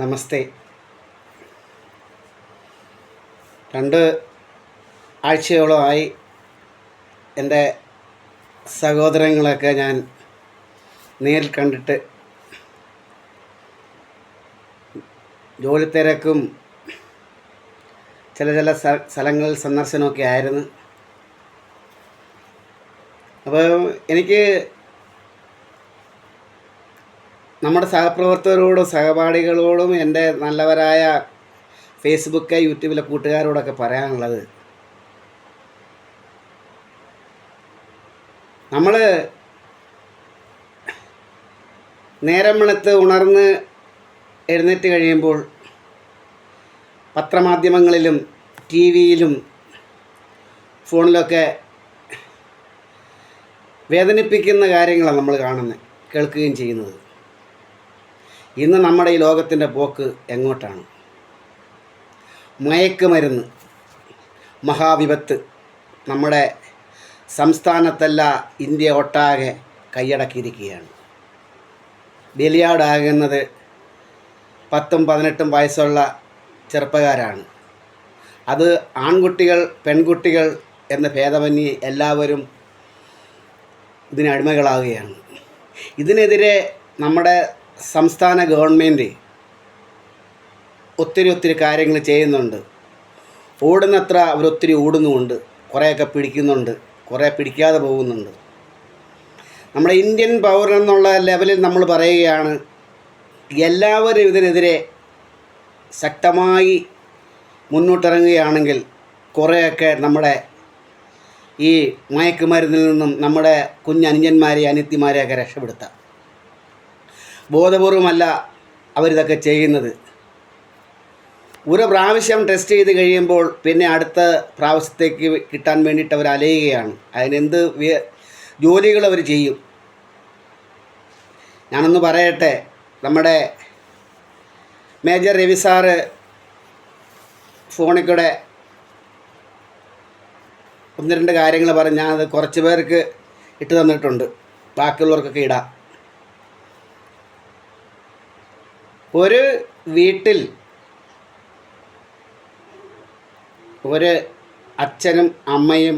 നമസ്തേ. 2 ആഴ്ചയോളമായി എൻ്റെ സഹോദരങ്ങളൊക്കെ ഞാൻ നേരിൽ കണ്ടിട്ട് ജോലി തിരക്കും ചില സ്ഥലങ്ങളിൽ സന്ദർശനമൊക്കെ ആയിരുന്നു. അപ്പോൾ എനിക്ക് നമ്മുടെ സഹപ്രവർത്തകരോടും സഹപാഠികളോടും എൻ്റെ നല്ലവരായ ഫേസ്ബുക്ക് യൂട്യൂബിലെ കൂട്ടുകാരോടൊക്കെ പറയാനുള്ളത്, നമ്മൾ നേരം വെളുത്ത് ഉണർന്ന് എഴുന്നേറ്റ് കഴിയുമ്പോൾ പത്രമാധ്യമങ്ങളിലും ടി വിയിലും ഫോണിലൊക്കെ വേദനിപ്പിക്കുന്ന കാര്യങ്ങളാണ് നമ്മൾ കാണുന്നത്, കേൾക്കുകയും ചെയ്യുന്നത്. ഇന്ന് നമ്മുടെ ഈ ലോകത്തിൻ്റെ പോക്ക് എങ്ങോട്ടാണ്? മയക്കുമരുന്ന് മഹാവിപത്ത് നമ്മുടെ സംസ്ഥാനത്തല്ല, ഇന്ത്യ ഒട്ടാകെ കൈയടക്കിയിരിക്കുകയാണ്. ബലിയാടാകുന്നത് 10-18 വയസ്സുള്ള ചെറുപ്പക്കാരാണ്. അത് ആൺകുട്ടികൾ പെൺകുട്ടികൾ എന്ന ഭേദമന്യേ എല്ലാവരും ഇതിന് അടിമകളാവുകയാണ്. ഇതിനെതിരെ നമ്മുടെ സംസ്ഥാന ഗവൺമെൻറ് ഒത്തിരി കാര്യങ്ങൾ ചെയ്യുന്നുണ്ട്. ഓടുന്നത്ര അവരൊത്തിരി ഓടുന്നുമുണ്ട്, കുറേയൊക്കെ പിടിക്കുന്നുണ്ട്, കുറേ പിടിക്കാതെ പോകുന്നുണ്ട്. നമ്മുടെ ഇന്ത്യൻ പൗരൻ എന്നുള്ള ലെവലിൽ നമ്മൾ പറയുകയാണ്, എല്ലാവരും ഇതിനെതിരെ ശക്തമായി മുന്നോട്ടിറങ്ങുകയാണെങ്കിൽ കുറേയൊക്കെ നമ്മുടെ ഈ മയക്കുമരുന്നിൽ നിന്നും നമ്മുടെ കുഞ്ഞനുജന്മാരെയും അനിത്യമാരെയൊക്കെ രക്ഷപ്പെടുത്താം. ബോധപൂർവമല്ല അവരിതൊക്കെ ചെയ്യുന്നത്. ഒരു പ്രാവശ്യം ടെസ്റ്റ് ചെയ്ത് കഴിയുമ്പോൾ പിന്നെ അടുത്ത പ്രാവശ്യത്തേക്ക് കിട്ടാൻ വേണ്ടിയിട്ട് അവർ അലയുകയാണ്. അതിനെന്ത് ജോലികൾ അവർ ചെയ്യും. ഞാനൊന്ന് പറയട്ടെ, നമ്മുടെ മേജർ രവി സാറ് ഫോണിൽ കൂടെ 1-2 കാര്യങ്ങൾ പറഞ്ഞ് ഞാനത് കുറച്ച് പേർക്ക് ഇട്ട് തന്നിട്ടുണ്ട്, ബാക്കിയുള്ളവർക്കൊക്കെ ഇടാം. ഒരു വീട്ടിൽ ഒരു അച്ഛനും അമ്മയും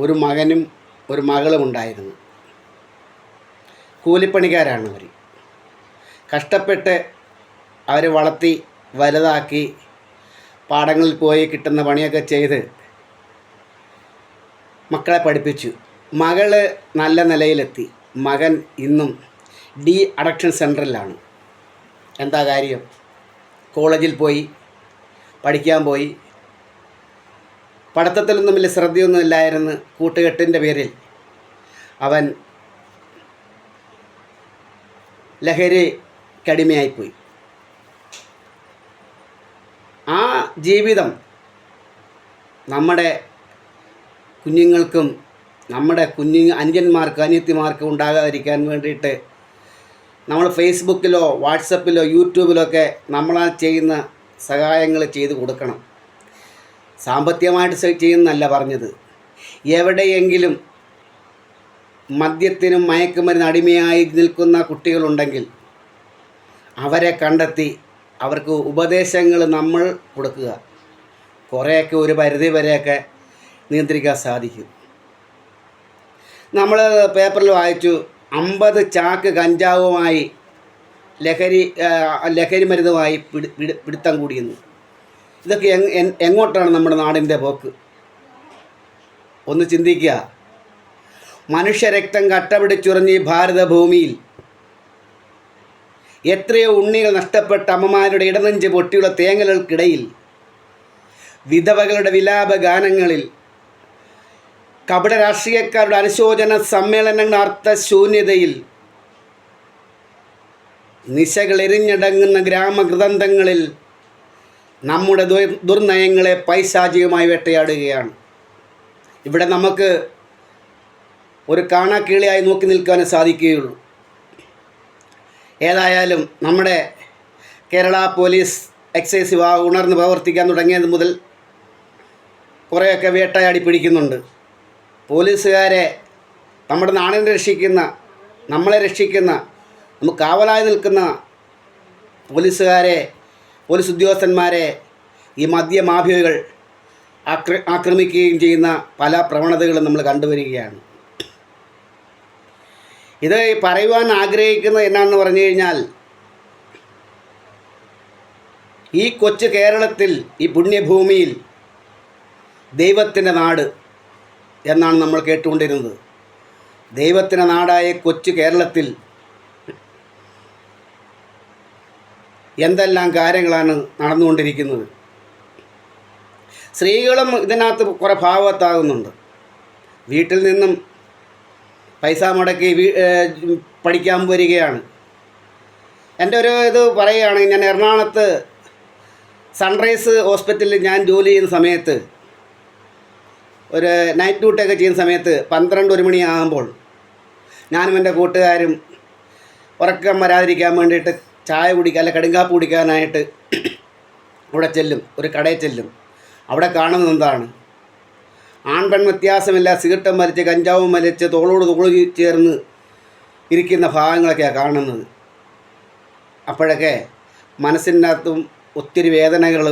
ഒരു മകനും ഒരു മകളും ഉണ്ടായിരുന്നു. കൂലിപ്പണിക്കാരാണ് അവർ. കഷ്ടപ്പെട്ട് അവർ വളർത്തി വലുതാക്കി പാടങ്ങളിൽ പോയി കിട്ടുന്ന പണിയൊക്കെ ചെയ്ത് മക്കളെ പഠിപ്പിച്ചു. മകള് നല്ല നിലയിലെത്തി. മകൻ ഇന്നും ഡി അഡിക്ഷൻ സെൻറ്ററിലാണ്. എന്താ കാര്യം? കോളേജിൽ പോയി പഠിക്കാൻ പോയി. പഠിത്തത്തിലൊന്നും വലിയ ശ്രദ്ധയൊന്നും ഇല്ലായിരുന്നു. കൂട്ടുകെട്ടിൻ്റെ പേരിൽ അവൻ ലഹരിക്കടിമയായിപ്പോയി. ആ ജീവിതം നമ്മുടെ കുഞ്ഞുങ്ങൾക്കും നമ്മുടെ അനുജന്മാർക്കും അനിയത്തിമാർക്കും ഉണ്ടാകാതിരിക്കാൻ വേണ്ടിയിട്ട് നമ്മൾ ഫേസ്ബുക്കിലോ വാട്സപ്പിലോ യൂട്യൂബിലോ ഒക്കെ നമ്മളാൽ ചെയ്യുന്ന സഹായങ്ങൾ ചെയ്തു കൊടുക്കണം. സാമ്പത്തികമായിട്ട് ചെയ്യുന്നല്ല പറഞ്ഞത്. എവിടെയെങ്കിലും മദ്യത്തിനും മയക്കുമരുന്ന് അടിമയായി നിൽക്കുന്ന കുട്ടികളുണ്ടെങ്കിൽ അവരെ കണ്ടെത്തി അവർക്ക് ഉപദേശങ്ങൾ നമ്മൾ കൊടുക്കുക. കുറേയൊക്കെ ഒരു പരിധി വരെയൊക്കെ നിയന്ത്രിക്കാൻ സാധിക്കും. നമ്മൾ പേപ്പറിൽ വായിച്ചു, 50 ചാക്ക് കഞ്ചാവുമായി ലഹരി മരുന്നുമായി പിടുത്തം കൂടിയെന്ന്. ഇതൊക്കെ എങ്ങോട്ടാണ് നമ്മുടെ നാടിൻ്റെ പോക്ക്? ഒന്ന് ചിന്തിക്കുക. മനുഷ്യരക്തം കട്ടപിടിച്ചുറഞ്ഞ ഈ ഭാരതഭൂമിയിൽ എത്രയോ ഉണ്ണികൾ നഷ്ടപ്പെട്ട അമ്മമാരുടെ ഇടനെഞ്ച് പൊട്ടിയുള്ള തേങ്ങലുകൾക്കിടയിൽ, വിധവകളുടെ വിലാപ ഗാനങ്ങളിൽ, കപട രാഷ്ട്രീയക്കാരുടെ അനുശോചന സമ്മേളനങ്ങളുടെ അർത്ഥശൂന്യതയിൽ, നിശകൾ എരിഞ്ഞടങ്ങുന്ന ഗ്രാമകൃതന്തങ്ങളിൽ നമ്മുടെ ദുർനയങ്ങളെ പൈശാചികമായി വേട്ടയാടുകയാണ്. ഇവിടെ നമുക്ക് ഒരു കാണാക്കിളിയായി നോക്കി നിൽക്കാനേ സാധിക്കുകയുള്ളൂ. ഏതായാലും നമ്മുടെ കേരള പോലീസ് എക്സൈസ് ഉണർന്ന് പ്രവർത്തിക്കാൻ തുടങ്ങിയത് മുതൽ കുറേയൊക്കെ വേട്ടയാടി പിടിക്കുന്നുണ്ട്. പോലീസുകാരെ, നമ്മുടെ നാടിനെ രക്ഷിക്കുന്ന, നമ്മളെ രക്ഷിക്കുന്ന, നമുക്ക് കാവലായി നിൽക്കുന്ന പോലീസുകാരെ പോലീസ് ഉദ്യോഗസ്ഥന്മാരെ ഈ മദ്യമാഫിയകൾ ആക്രമിക്കുകയും ചെയ്യുന്ന പല പ്രവണതകളും നമ്മൾ കണ്ടുവരികയാണ്. ഇത് പറയുവാൻ ആഗ്രഹിക്കുന്നത് എന്നാണെന്ന് പറഞ്ഞു കഴിഞ്ഞാൽ, ഈ കൊച്ചു കേരളത്തിൽ, ഈ പുണ്യഭൂമിയിൽ ദൈവത്തിൻ്റെ നാട് എന്നാണ് നമ്മൾ കേട്ടുകൊണ്ടിരുന്നത്. ദൈവത്തിൻ്റെ നാടായ കൊച്ചു കേരളത്തിൽ എന്തെല്ലാം കാര്യങ്ങളാണ് നടന്നുകൊണ്ടിരിക്കുന്നത്. സ്ത്രീകളും ഇതിനകത്ത് കുറേ ഭാഗത്താകുന്നുണ്ട്. വീട്ടിൽ നിന്നും പൈസ മുടക്കി പഠിക്കാൻ വരികയാണ്. എൻ്റെ ഒരു ഇത് പറയുകയാണെങ്കിൽ, ഞാൻ എറണാകുളത്ത് സൺറൈസ് ഹോസ്പിറ്റലിൽ ഞാൻ ജോലി ചെയ്യുന്ന സമയത്ത്, ഒരു നൈറ്റ് ഡ്യൂട്ടിയൊക്കെ ചെയ്യുന്ന സമയത്ത് 12-1 മണിയാകുമ്പോൾ ഞാനും എൻ്റെ കൂട്ടുകാരും ഉറക്കം വരാതിരിക്കാൻ വേണ്ടിയിട്ട് ചായ കുടിക്കാൻ, അല്ല കടുങ്കാപ്പ് കുടിക്കാനായിട്ട് അവിടെ ചെല്ലും, ഒരു കടയിൽ ചെല്ലും. അവിടെ കാണുന്നത് എന്താണ്? ആൺപെൺ വ്യത്യാസമില്ല, സിഗരറ്റും വലിച്ച് കഞ്ചാവും വലിച്ച് തോളോട് തോള് ചേർന്ന് ഇരിക്കുന്ന ഭാഗങ്ങളൊക്കെയാണ് കാണുന്നത്. അപ്പോഴൊക്കെ മനസ്സിനകത്തും ഒത്തിരി വേദനകൾ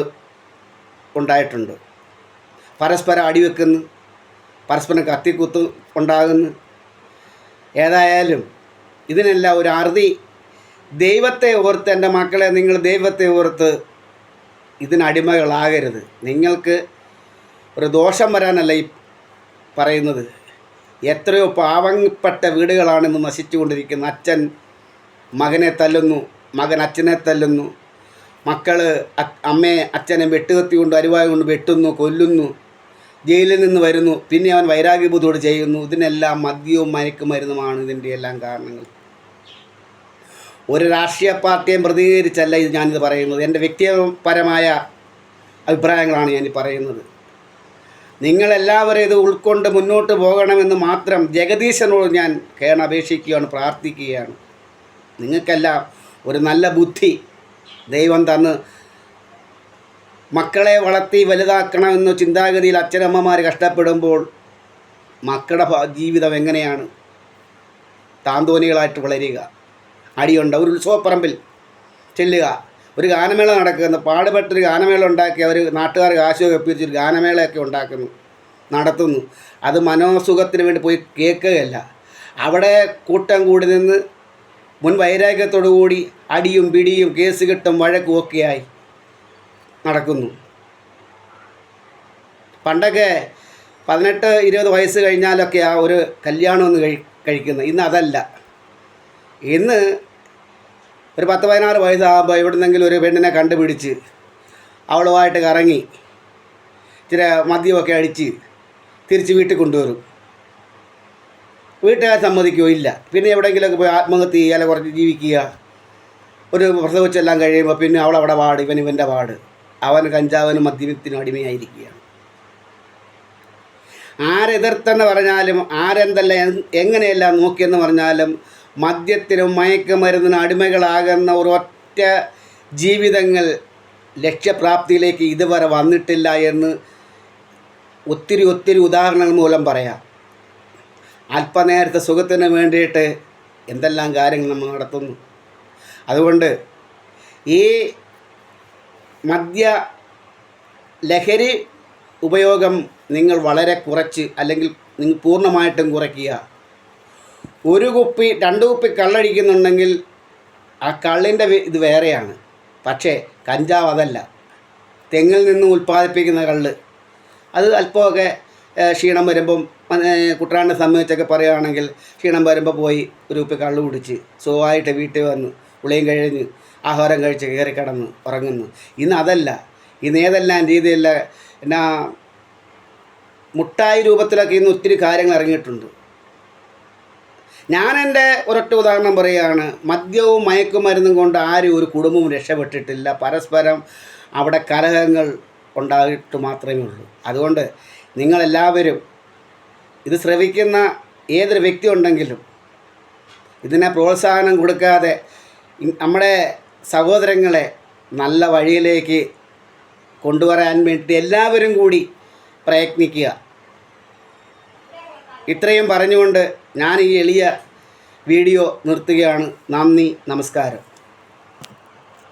ഉണ്ടായിട്ടുണ്ട്. പരസ്പരം അടിവെക്കുന്നു, പരസ്പരം കത്തിക്കുത്ത് ഉണ്ടാകുന്നു. ഏതായാലും ഇതിനെല്ലാം ഒരു അറുതി. ദൈവത്തെ ഓർത്ത്, എൻ്റെ മക്കളെ, നിങ്ങൾ ദൈവത്തെ ഓർത്ത് ഇതിനടിമകളാകരുത്. നിങ്ങൾക്ക് ഒരു ദോഷം വരാനല്ല ഈ പറയുന്നത്. എത്രയോ പാവപ്പെട്ട വീടുകളാണ് ഇന്ന് നശിച്ചുകൊണ്ടിരിക്കുന്നത്. അച്ഛൻ മകനെ തല്ലുന്നു, മകൻ അച്ഛനെ തല്ലുന്നു, മക്കൾ അമ്മയെ അച്ഛനെ വെട്ടുകത്തി കൊണ്ട് അരിവായ കൊണ്ട് വെട്ടുന്നു, കൊല്ലുന്നു, ജയിലിൽ നിന്ന് വരുന്നു, പിന്നെ അവൻ വൈരാഗ്യബോധത്തോട് ചെയ്യുന്നു. ഇതിനെല്ലാം മദ്യവും മയക്കുമരുന്നുമാണ് ഇതിൻ്റെ എല്ലാം കാരണങ്ങൾ. ഒരു രാഷ്ട്രീയ പാർട്ടിയും പ്രതിനിധീകരിച്ചല്ല ഇത് ഞാനിത് പറയുന്നത്. എൻ്റെ വ്യക്തിപരമായ അഭിപ്രായങ്ങളാണ് ഞാൻ പറയുന്നത്. നിങ്ങളെല്ലാവരും ഇത് ഉൾക്കൊണ്ട് മുന്നോട്ട് പോകണമെന്ന് മാത്രം ജഗദീശനോട് ഞാൻ കേണപേക്ഷിക്കുകയാണ്, പ്രാർത്ഥിക്കുകയാണ്. നിങ്ങൾക്കെല്ലാം ഒരു നല്ല ബുദ്ധി ദൈവം തന്ന് മക്കളെ വളർത്തി വലുതാക്കണമെന്ന ചിന്താഗതിയിൽ അച്ഛനമ്മമാർ കഷ്ടപ്പെടുമ്പോൾ മക്കളുടെ ജീവിതം എങ്ങനെയാണ് താന്തോന്നികളായിട്ട് വളരുക? അടിയുണ്ട്. ഒരു ഉത്സവപ്പറമ്പിൽ ചെല്ലുക, ഒരു ഗാനമേള നടക്കുന്നു, പാടുപെട്ടൊരു ഗാനമേള ഉണ്ടാക്കി അവർ നാട്ടുകാർ കാശൊക്കെ ഒപ്പിച്ചൊരു ഗാനമേളയൊക്കെ നടത്തുന്നു. അത് മനോസുഖത്തിന് വേണ്ടി പോയി കേൾക്കുകയല്ല. അവിടെ കൂട്ടം കൂടി നിന്ന് മുൻ വൈരാഗ്യത്തോടു കൂടി അടിയും പിടിയും കേസ് കെട്ടും വഴക്കും ഒക്കെയായി നടക്കുന്നു. പണ്ടൊക്കെ 18-20 വയസ്സ് കഴിഞ്ഞാലൊക്കെ ആ ഒരു കല്യാണം കഴിക്കുന്നത്. ഇന്ന് അതല്ല. ഇന്ന് ഒരു 10-16 വയസ്സാകുമ്പോൾ എവിടുന്നെങ്കിലും ഒരു പെണ്ണിനെ കണ്ടുപിടിച്ച് അവളുമായിട്ട് കറങ്ങി ഇച്ചിരി മദ്യമൊക്കെ അടിച്ച് തിരിച്ച് വീട്ടിൽ കൊണ്ടുവരും. വീട്ടുകാർ സമ്മതിക്കുകയോ ഇല്ല. പിന്നെ എവിടെയെങ്കിലുമൊക്കെ പോയി ആത്മഹത്യ ചെയ്യുക, അല്ല കുറച്ച് ജീവിക്കുക. ഒരു പ്രസവിച്ചെല്ലാം കഴിയുമ്പോൾ പിന്നെ അവളവിടെ പാട്, ഇവൻ്റെ പാട്. അവൻ കഞ്ചാവിനും മദ്യത്തിനും അടിമയായിരിക്കുകയാണ്. ആരെതിർത്തെന്ന് പറഞ്ഞാലും, ആരെന്തെല്ലാം എങ്ങനെയെല്ലാം നോക്കിയെന്ന് പറഞ്ഞാലും, മദ്യത്തിനും മയക്കുമരുന്നിനും അടിമകളാകുന്ന ഒരൊറ്റ ജീവിതങ്ങൾ ലക്ഷ്യപ്രാപ്തിയിലേക്ക് ഇതുവരെ വന്നിട്ടില്ല എന്ന് ഒത്തിരി ഉദാഹരണങ്ങൾ മൂലം പറയാം. അല്പനേരത്തെ സുഖത്തിന് വേണ്ടിയിട്ട് എന്തെല്ലാം കാര്യങ്ങൾ നമ്മൾ നടത്തുന്നു. അതുകൊണ്ട് ഈ ലഹരി ഉപയോഗം നിങ്ങൾ വളരെ കുറച്ച്, അല്ലെങ്കിൽ നിങ്ങൾ പൂർണ്ണമായിട്ടും കുറയ്ക്കുക. 1 കുപ്പി 2 കുപ്പി കള്ളടിക്കുന്നുണ്ടെങ്കിൽ ആ കള്ളിൻ്റെ ഇത് വേറെയാണ്. പക്ഷേ കഞ്ചാവ് അതല്ല. തെങ്ങിൽ നിന്ന് ഉൽപ്പാദിപ്പിക്കുന്ന കള്ള് അത് അല്പമൊക്കെ ക്ഷീണം വരുമ്പം, കുട്ടനാടിനെ സംബന്ധിച്ചൊക്കെ പറയുകയാണെങ്കിൽ, ക്ഷീണം വരുമ്പോൾ പോയി 1 കുപ്പി കള്ള് കുടിച്ച് സുഖമായിട്ട് വീട്ടിൽ വന്ന് ഉളിയും കഴിഞ്ഞ് ആഹാരം കഴിച്ച് കയറി കിടന്ന് ഉറങ്ങുന്നു. ഇന്ന് അതല്ല. ഇന്ന് ഏതെല്ലാം രീതിയിലുള്ള എന്നാ മുട്ടായി രൂപത്തിലൊക്കെ ഇന്ന് ഒത്തിരി കാര്യങ്ങൾ ഇറങ്ങിയിട്ടുണ്ട്. ഞാൻ എൻ്റെ ഒരൊറ്റ ഉദാഹരണം പറയുകയാണ്. മദ്യവും മയക്കുമരുന്നും കൊണ്ട് ആരും ഒരു കുടുംബവും രക്ഷപ്പെട്ടിട്ടില്ല. പരസ്പരം അവിടെ കലഹങ്ങൾ ഉണ്ടായിട്ട് മാത്രമേ ഉള്ളൂ. അതുകൊണ്ട് നിങ്ങളെല്ലാവരും ഇത് ശ്രവിക്കുന്ന ഏതൊരു വ്യക്തി ഉണ്ടെങ്കിലും ഇതിനെ പ്രോത്സാഹനം കൊടുക്കാതെ നമ്മുടെ സഹോദരങ്ങളെ നല്ല വഴിയിലേക്ക് കൊണ്ടുവരാൻ വേണ്ടി എല്ലാവരും കൂടി പ്രയത്നിക്കുക. ഇത്രയും പറഞ്ഞുകൊണ്ട് ഞാൻ ഈ എളിയ വീഡിയോ നിർത്തുകയാണ്. നന്ദി, നമസ്കാരം.